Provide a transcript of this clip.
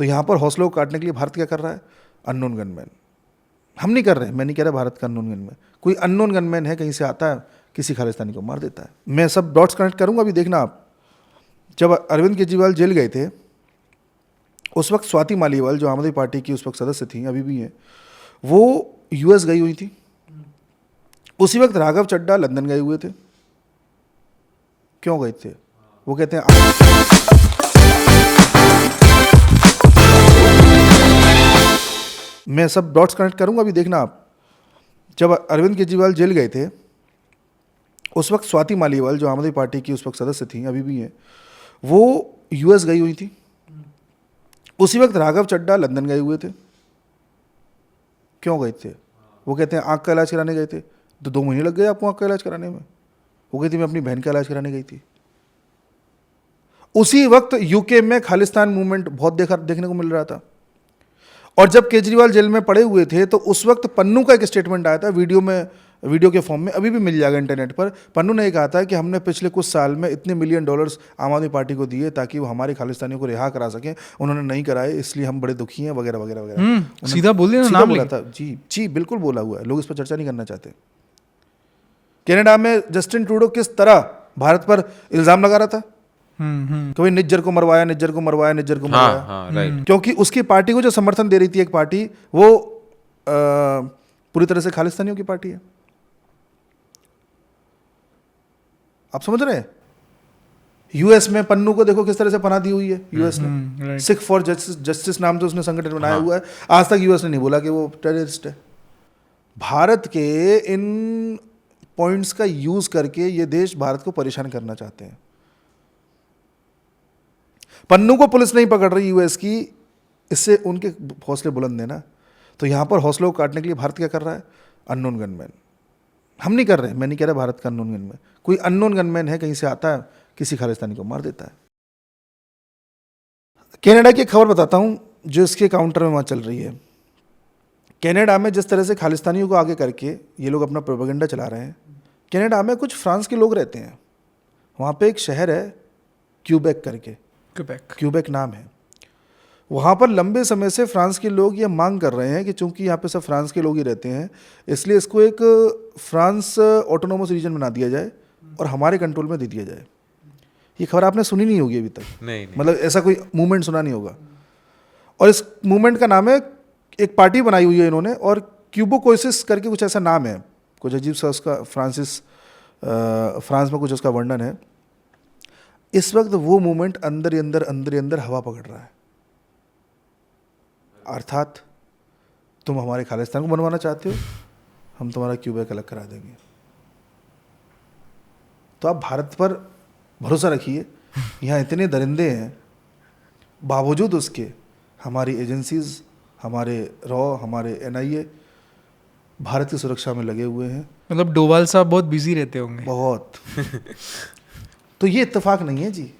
तो यहाँ पर हौसलों को काटने के लिए भारत क्या कर रहा है? Unknown gunman. हम नहीं कर रहे, मैं नहीं कह रहा भारत का अननोन गनमैन, कोई अननोन गनमैन है, कहीं से आता है, किसी खालिस्तानी को मार देता है। मैं सब डॉट्स कनेक्ट करूँगा, अभी देखना आप। जब अरविंद केजरीवाल जेल गए थे, उस वक्त स्वाति मालीवाल जो आम आदमी पार्टी की उस वक्त सदस्य थी, अभी भी हैं, वो यूएस गई हुई थी। उसी वक्त राघव चड्ढा लंदन गए हुए थे। क्यों गए थे? वो कहते हैं मैं सब डॉट्स कनेक्ट करूंगा, अभी देखना आप। जब अरविंद केजरीवाल जेल गए थे, उस वक्त स्वाति मालीवाल जो आम आदमी पार्टी की उस वक्त सदस्य थी, अभी भी हैं, वो यूएस गई हुई थी। उसी वक्त राघव चड्ढा लंदन गए हुए थे। क्यों गए थे? वो कहते हैं आँख का इलाज कराने गए थे। तो 2 महीने लग गए आपको आँख का इलाज कराने में। वो कहती मैं अपनी बहन का इलाज कराने गई थी। उसी वक्त यूके में खालिस्तान मूवमेंट बहुत देखने को मिल रहा था। और जब केजरीवाल जेल में पड़े हुए थे, तो उस वक्त पन्नू का एक स्टेटमेंट आया था वीडियो के फॉर्म में, अभी भी मिल जाएगा इंटरनेट पर। पन्नू ने कहा था कि हमने पिछले कुछ साल में इतने मिलियन डॉलर्स आम आदमी पार्टी को दिए ताकि वो हमारे खालिस्तानियों को रिहा करा सकें, उन्होंने नहीं कराए, इसलिए हम बड़े दुखी हैं, वगैरह वगैरह वगैरह। सीधा बोल दिया, नाम बोला था। जी जी, बिल्कुल बोला हुआ है, लोग इस पर चर्चा नहीं करना चाहते। कनाडा में जस्टिन ट्रूडो किस तरह भारत पर इल्जाम लगा रहा था कि भाई निज्जर को मरवाया, निज्जर को मरवाया, निज्जर को मरवाया। राइट। क्योंकि उसकी पार्टी को जो समर्थन दे रही थी एक पार्टी, वो पूरी तरह से खालिस्तानियों की पार्टी है। आप समझ रहे हैं? यूएस में पन्नू को देखो किस तरह से पनाह दी हुई है यूएस ने। सिख फॉर जस्टिस नाम से उसने संगठन बनाया हुआ है। आज तक यूएस ने नहीं बोला कि वो टेररिस्ट है। भारत के इन पॉइंट्स का यूज करके ये देश भारत को परेशान करना चाहते हैं। पन्नू को पुलिस नहीं पकड़ रही यूएस की, इससे उनके हौसले बुलंद है ना। तो यहां पर हौसलों को काटने के लिए भारत क्या कर रहा है? Unknown gunman. हम नहीं कर रहे, मैं नहीं कह रहा भारत का अननोन गनमैन, कोई अननोन गनमैन है, कहीं से आता है, किसी खालिस्तानी को मार देता है। कनाडा की खबर बताता हूं जो इसके काउंटर में वहां चल रही है। कनाडा में जिस तरह से खालिस्तानियों को आगे करके ये लोग अपना प्रोपेगेंडा चला रहे हैं, कनाडा में कुछ फ्रांस के लोग रहते हैं। वहाँ पे एक शहर है क्यूबेक करके, क्यूबेक नाम है। वहाँ पर लंबे समय से फ्रांस के लोग ये मांग कर रहे हैं कि चूंकि यहाँ पे सब फ्रांस के लोग ही रहते हैं, इसलिए इसको एक फ्रांस ऑटोनोमस रीजन बना दिया जाए और हमारे कंट्रोल में दे दिया जाए। ये खबर आपने सुनी नहीं होगी अभी तक। नहीं। मतलब ऐसा कोई मूवमेंट सुना नहीं होगा। और इस मूवमेंट का नाम है, एक पार्टी बनाई हुई है इन्होंने, और क्यूबोकोसिस करके कुछ ऐसा नाम है, कुछ अजीब सा उसका फ्रांस में कुछ उसका वर्णन है। इस वक्त वो मूवमेंट अंदर ही अंदर हवा पकड़ रहा है। अर्थात तुम हमारे खालिस्तान को बनवाना चाहते हो, हम तुम्हारा क्यूबेक अलग करा देंगे। तो आप भारत पर भरोसा रखिए, यहाँ इतने दरिंदे हैं, बावजूद उसके हमारी एजेंसीज, हमारे रॉ, हमारे एनआईए भारत की सुरक्षा में लगे हुए हैं। मतलब डोवाल साहब बहुत बिजी रहते होंगे। बहुत। तो ये इत्तेफाक नहीं है जी।